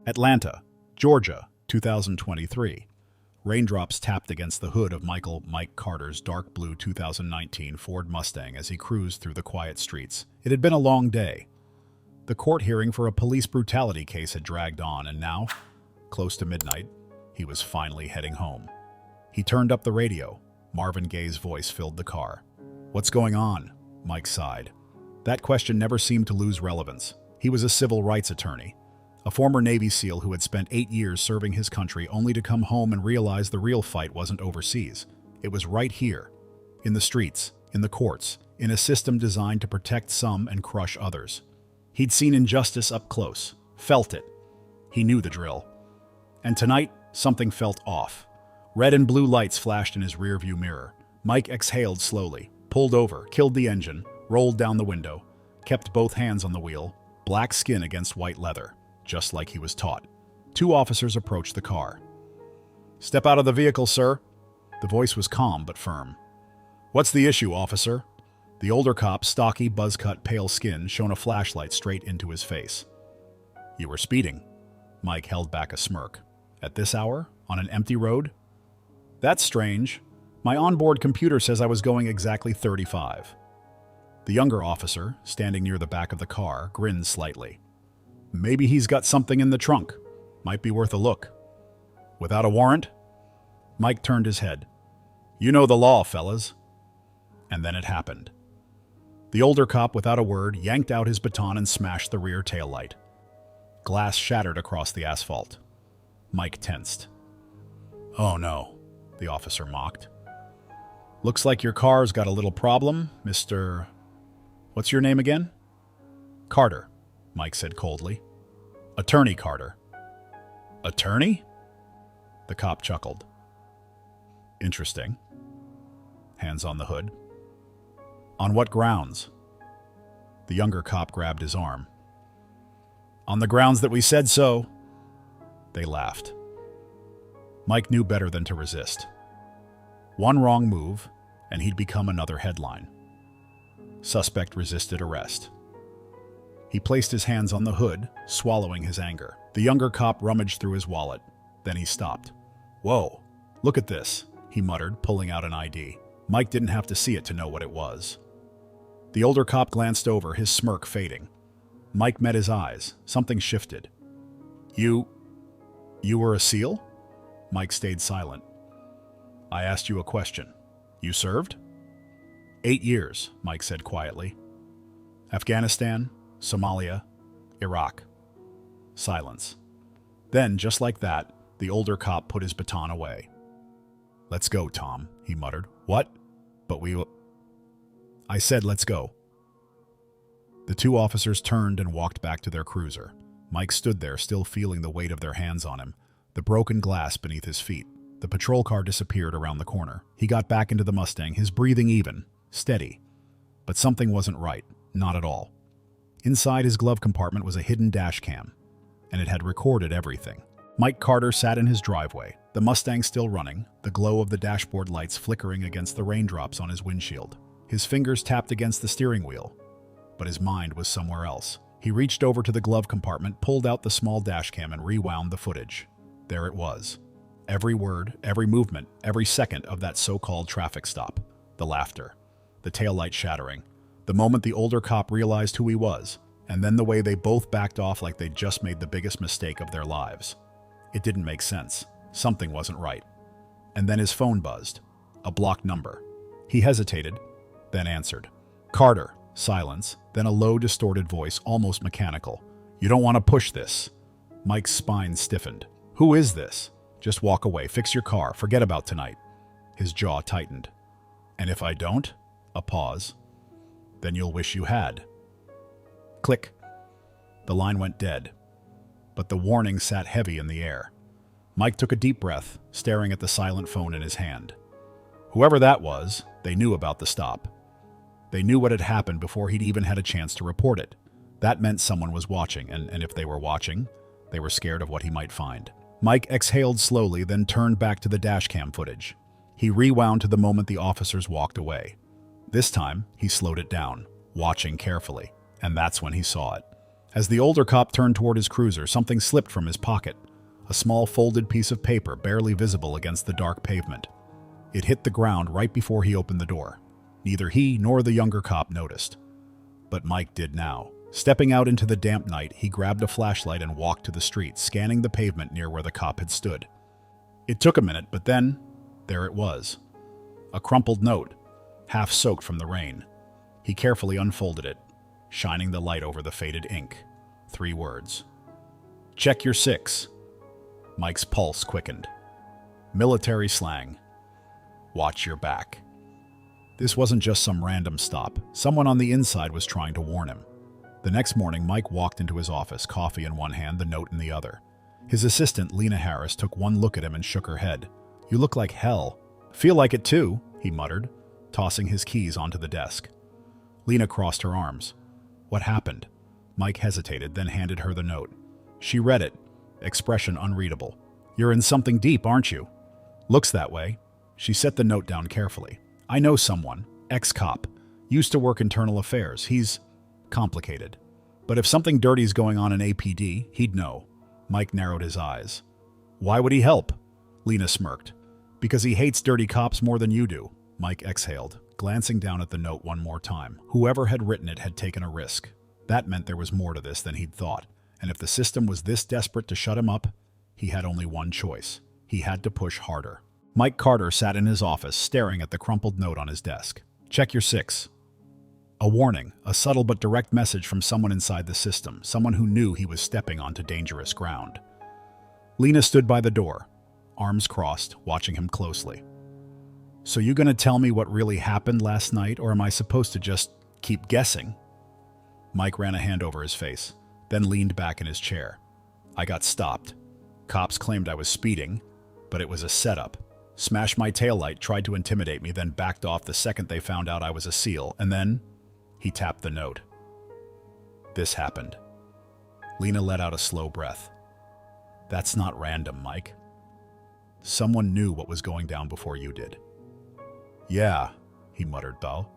Atlanta, Georgia, 2023. Raindrops tapped against the hood of Mike Carter's dark blue 2019 Ford Mustang as he cruised through the quiet streets. It had been a long day. The court hearing for a police brutality case had dragged on, and now, close to midnight, he was finally heading home. He turned up the radio. Marvin Gaye's voice filled the car. "What's going on?" Mike sighed. That question never seemed to lose relevance. He was a civil rights attorney, a former Navy SEAL who had spent 8 years serving his country only to come home and realize the real fight wasn't overseas. It was right here, in the streets, in the courts, in a system designed to protect some and crush others. He'd seen injustice up close, felt it. He knew the drill. And tonight, something felt off. Red and blue lights flashed in his rearview mirror. Mike exhaled slowly, pulled over, killed the engine, rolled down the window, kept both hands on the wheel, black skin against white leather, just like he was taught. 2 officers approached the car. "Step out of the vehicle, sir." The voice was calm but firm. "What's the issue, officer?" The older cop, stocky, buzz-cut, pale skin, shone a flashlight straight into his face. "You were speeding." Mike held back a smirk. "At this hour? On an empty road?" "That's strange. My onboard computer says I was going exactly 35. The younger officer, standing near the back of the car, grinned slightly. "Maybe he's got something in the trunk. Might be worth a look." "Without a warrant?" Mike turned his head. "You know the law, fellas." And then it happened. The older cop, without a word, yanked out his baton and smashed the rear taillight. Glass shattered across the asphalt. Mike tensed. "Oh no," the officer mocked. "Looks like your car's got a little problem, Mr. What's your name again?" "Carter," Mike said coldly. "Attorney Carter." "Attorney?" The cop chuckled. "Interesting." Hands on the hood. "On what grounds?" The younger cop grabbed his arm. "On the grounds that we said so." They laughed. Mike knew better than to resist. One wrong move, and he'd become another headline. Suspect resisted arrest. He placed his hands on the hood, swallowing his anger. The younger cop rummaged through his wallet. Then he stopped. "Whoa, look at this," he muttered, pulling out an ID. Mike didn't have to see it to know what it was. The older cop glanced over, his smirk fading. Mike met his eyes. Something shifted. You were a SEAL?" Mike stayed silent. "I asked you a question. You served?" 8 years, Mike said quietly. "Afghanistan, Somalia, Iraq." Silence. Then, just like that, the older cop put his baton away. "Let's go, Tom," he muttered. "What? But I said let's go." The 2 officers turned and walked back to their cruiser. Mike stood there, still feeling the weight of their hands on him, the broken glass beneath his feet. The patrol car disappeared around the corner. He got back into the Mustang, his breathing even, steady. But something wasn't right, not at all. Inside his glove compartment was a hidden dash cam, and it had recorded everything. Mike Carter sat in his driveway, the Mustang still running, the glow of the dashboard lights flickering against the raindrops on his windshield. His fingers tapped against the steering wheel, but his mind was somewhere else. He reached over to the glove compartment, pulled out the small dash cam, and rewound the footage. There it was. Every word, every movement, every second of that so-called traffic stop. The laughter, the taillight shattering, the moment the older cop realized who he was, and then the way they both backed off like they'd just made the biggest mistake of their lives. It didn't make sense. Something wasn't right. And then his phone buzzed. A blocked number. He hesitated, then answered. "Carter." Silence, then a low, distorted voice, almost mechanical. "You don't want to push this." Mike's spine stiffened. "Who is this?" "Just walk away, fix your car, forget about tonight." His jaw tightened. "And if I don't?" A pause. "Then you'll wish you had." Click. The line went dead, but the warning sat heavy in the air. Mike took a deep breath, staring at the silent phone in his hand. Whoever that was, they knew about the stop. They knew what had happened before he'd even had a chance to report it. That meant someone was watching, and if they were watching, they were scared of what he might find. Mike exhaled slowly, then turned back to the dashcam footage. He rewound to the moment the officers walked away. This time, he slowed it down, watching carefully, and that's when he saw it. As the older cop turned toward his cruiser, something slipped from his pocket. A small folded piece of paper, barely visible against the dark pavement. It hit the ground right before he opened the door. Neither he nor the younger cop noticed. But Mike did now. Stepping out into the damp night, he grabbed a flashlight and walked to the street, scanning the pavement near where the cop had stood. It took a minute, but then, there it was. A crumpled note, half soaked from the rain. He carefully unfolded it, shining the light over the faded ink. 3 words. Check your 6. Mike's pulse quickened. Military slang. Watch your back. This wasn't just some random stop. Someone on the inside was trying to warn him. The next morning, Mike walked into his office, coffee in one hand, the note in the other. His assistant, Lena Harris, took one look at him and shook her head. You look like hell. Feel like it too, he muttered, tossing his keys onto the desk. Lena crossed her arms. What happened? Mike hesitated, then handed her the note. She read it, expression unreadable. You're in something deep, aren't you? Looks that way. She set the note down carefully. I know someone, ex-cop, used to work internal affairs. He's complicated. But if something dirty's going on in APD, he'd know. Mike narrowed his eyes. Why would he help? Lena smirked. Because he hates dirty cops more than you do. Mike exhaled, glancing down at the note one more time. Whoever had written it had taken a risk. That meant there was more to this than he'd thought. And if the system was this desperate to shut him up, he had only one choice. He had to push harder. Mike Carter sat in his office, staring at the crumpled note on his desk. Check your 6. A warning, a subtle but direct message from someone inside the system, someone who knew he was stepping onto dangerous ground. Lena stood by the door, arms crossed, watching him closely. So you gonna tell me what really happened last night, or am I supposed to just keep guessing? Mike ran a hand over his face, then leaned back in his chair. I got stopped. Cops claimed I was speeding, but it was a setup. Smashed my taillight, tried to intimidate me, then backed off the second they found out I was a SEAL, and then he tapped the note. This happened. Lena let out a slow breath. That's not random, Mike. Someone knew what was going down before you did. Yeah, he muttered though.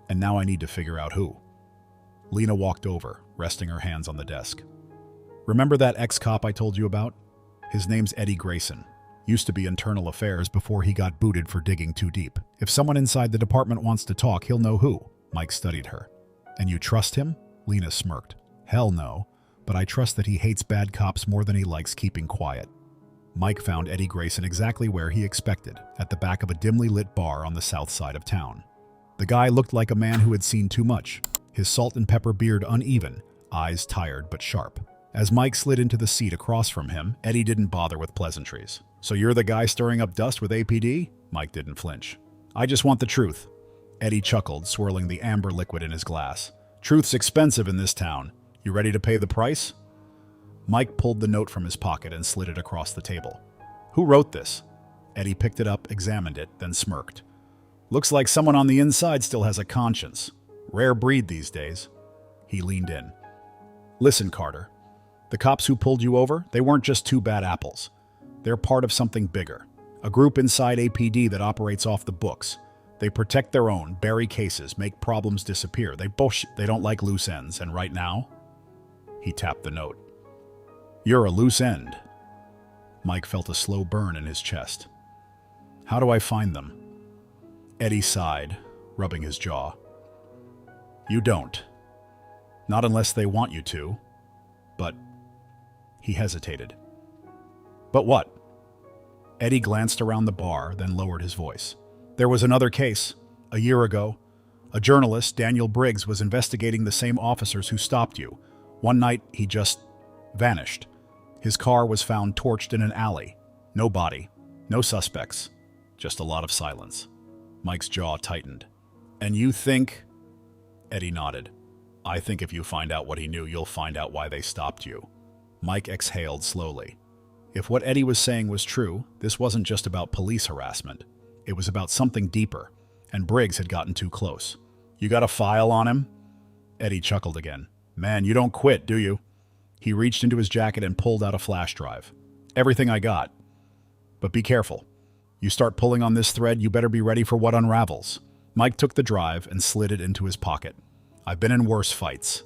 And now I need to figure out who. Lena walked over, resting her hands on the desk. Remember that ex-cop I told you about? His name's Eddie Grayson. Used to be internal affairs before he got booted for digging too deep. If someone inside the department wants to talk, he'll know who. Mike studied her. And you trust him? Lena smirked. Hell no, but I trust that he hates bad cops more than he likes keeping quiet. Mike found Eddie Grayson exactly where he expected, at the back of a dimly lit bar on the south side of town. The guy looked like a man who had seen too much, his salt and pepper beard uneven, eyes tired but sharp. As Mike slid into the seat across from him, Eddie didn't bother with pleasantries. So you're the guy stirring up dust with APD? Mike didn't flinch. I just want the truth. Eddie chuckled, swirling the amber liquid in his glass. Truth's expensive in this town. You ready to pay the price? Mike pulled the note from his pocket and slid it across the table. Who wrote this? Eddie picked it up, examined it, then smirked. Looks like someone on the inside still has a conscience. Rare breed these days. He leaned in. Listen, Carter. The cops who pulled you over, they weren't just 2 bad apples. They're part of something bigger. A group inside APD that operates off the books. They protect their own, bury cases, make problems disappear. They don't like loose ends, and right now, he tapped the note. You're a loose end. Mike felt a slow burn in his chest. How do I find them? Eddie sighed, rubbing his jaw. You don't. Not unless they want you to. But he hesitated. But what? Eddie glanced around the bar, then lowered his voice. There was another case. A year ago, a journalist, Daniel Briggs, was investigating the same officers who stopped you. One night, he just vanished. His car was found torched in an alley. No body, no suspects, just a lot of silence. Mike's jaw tightened. And you think? Eddie nodded. I think if you find out what he knew, you'll find out why they stopped you. Mike exhaled slowly. If what Eddie was saying was true, this wasn't just about police harassment. It was about something deeper, and Briggs had gotten too close. You got a file on him? Eddie chuckled again. Man, you don't quit, do you? He reached into his jacket and pulled out a flash drive. Everything I got. But be careful. You start pulling on this thread, you better be ready for what unravels. Mike took the drive and slid it into his pocket. I've been in worse fights.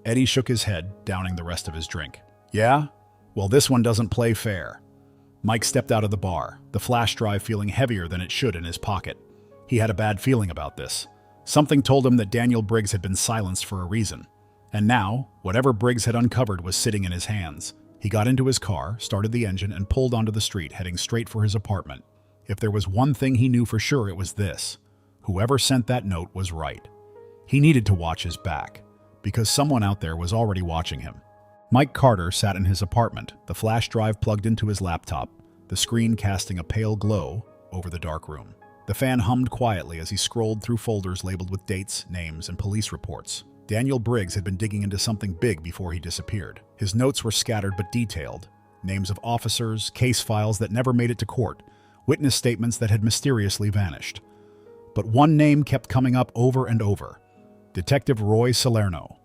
Eddie shook his head, downing the rest of his drink. Yeah? Well, this one doesn't play fair. Mike stepped out of the bar, the flash drive feeling heavier than it should in his pocket. He had a bad feeling about this. Something told him that Daniel Briggs had been silenced for a reason. And now, whatever Briggs had uncovered was sitting in his hands. He got into his car, started the engine, and pulled onto the street, heading straight for his apartment. If there was one thing he knew for sure, it was this. Whoever sent that note was right. He needed to watch his back, because someone out there was already watching him. Mike Carter sat in his apartment, the flash drive plugged into his laptop, the screen casting a pale glow over the dark room. The fan hummed quietly as he scrolled through folders labeled with dates, names, and police reports. Daniel Briggs had been digging into something big before he disappeared. His notes were scattered but detailed. Names of officers, case files that never made it to court, witness statements that had mysteriously vanished. But one name kept coming up over and over. Detective Roy Salerno.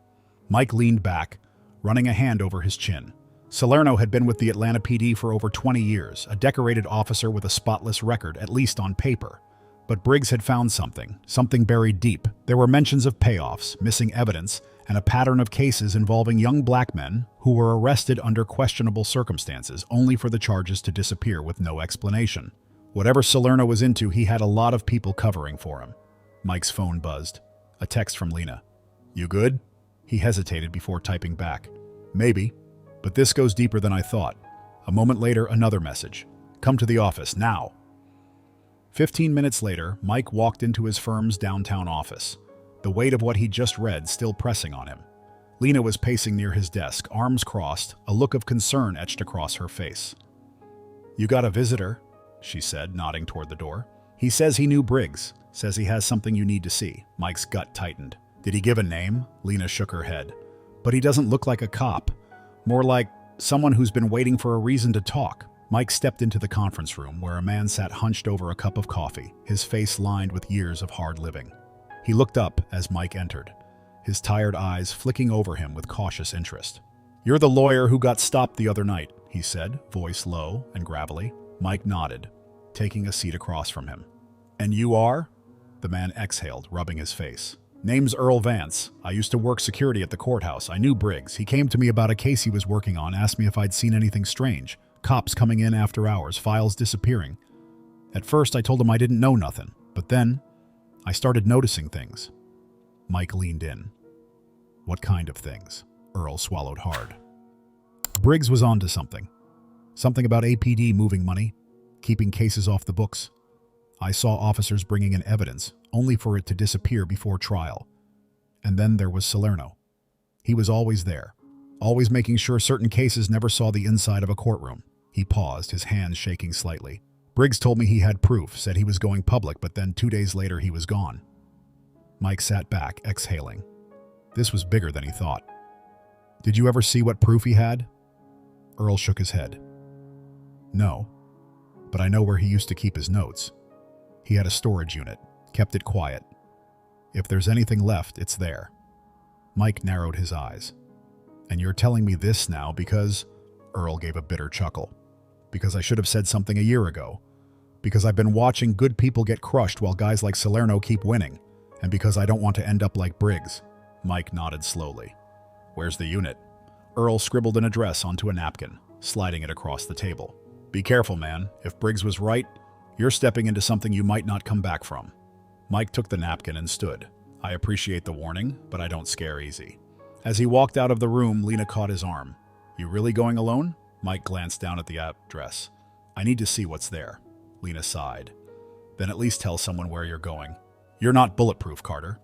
Mike leaned back, running a hand over his chin. Salerno had been with the Atlanta PD for over 20 years, a decorated officer with a spotless record, at least on paper. But Briggs had found something buried deep. There were mentions of payoffs, missing evidence, and a pattern of cases involving young black men who were arrested under questionable circumstances, only for the charges to disappear with no explanation. Whatever Salerno was into, he had a lot of people covering for him. Mike's phone buzzed. A text from Lena. "You good?" He hesitated before typing back. "Maybe, but this goes deeper than I thought." A moment later, another message. "Come to the office, now." 15 minutes later, Mike walked into his firm's downtown office, the weight of what he'd just read still pressing on him. Lena was pacing near his desk, arms crossed, a look of concern etched across her face. "You got a visitor," she said, nodding toward the door. "He says he knew Briggs, says he has something you need to see." Mike's gut tightened. "Did he give a name?" Lena shook her head. "But he doesn't look like a cop. More like someone who's been waiting for a reason to talk." Mike stepped into the conference room where a man sat hunched over a cup of coffee, his face lined with years of hard living. He looked up as Mike entered, his tired eyes flicking over him with cautious interest. "You're the lawyer who got stopped the other night," he said, voice low and gravelly. Mike nodded, taking a seat across from him. "And you are?" The man exhaled, rubbing his face. "Name's Earl Vance. I used to work security at the courthouse. I knew Briggs. He came to me about a case he was working on, asked me if I'd seen anything strange. Cops coming in after hours, files disappearing. At first, I told him I didn't know nothing, but then I started noticing things." Mike leaned in. "What kind of things?" Earl swallowed hard. "Briggs was onto something. Something about APD moving money, keeping cases off the books. I saw officers bringing in evidence, only for it to disappear before trial. And then there was Salerno. He was always there, always making sure certain cases never saw the inside of a courtroom." He paused, his hands shaking slightly. "Briggs told me he had proof, said he was going public, but then 2 days later he was gone." Mike sat back, exhaling. This was bigger than he thought. "Did you ever see what proof he had?" Earl shook his head. "No, but I know where he used to keep his notes. He had a storage unit, kept it quiet. If there's anything left, it's there." Mike narrowed his eyes. "And you're telling me this now because—" Earl gave a bitter chuckle. "Because I should have said something a year ago. Because I've been watching good people get crushed while guys like Salerno keep winning. And because I don't want to end up like Briggs." Mike nodded slowly. "Where's the unit?" Earl scribbled an address onto a napkin, sliding it across the table. "Be careful, man. If Briggs was right, you're stepping into something you might not come back from." Mike took the napkin and stood. "I appreciate the warning, but I don't scare easy." As he walked out of the room, Lena caught his arm. "You really going alone?" Mike glanced down at the address. "I need to see what's there." Lena sighed. "Then at least tell someone where you're going. You're not bulletproof, Carter."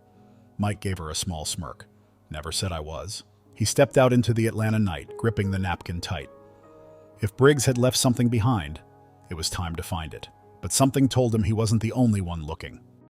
Mike gave her a small smirk. "Never said I was." He stepped out into the Atlanta night, gripping the napkin tight. If Briggs had left something behind, it was time to find it. But something told him he wasn't the only one looking.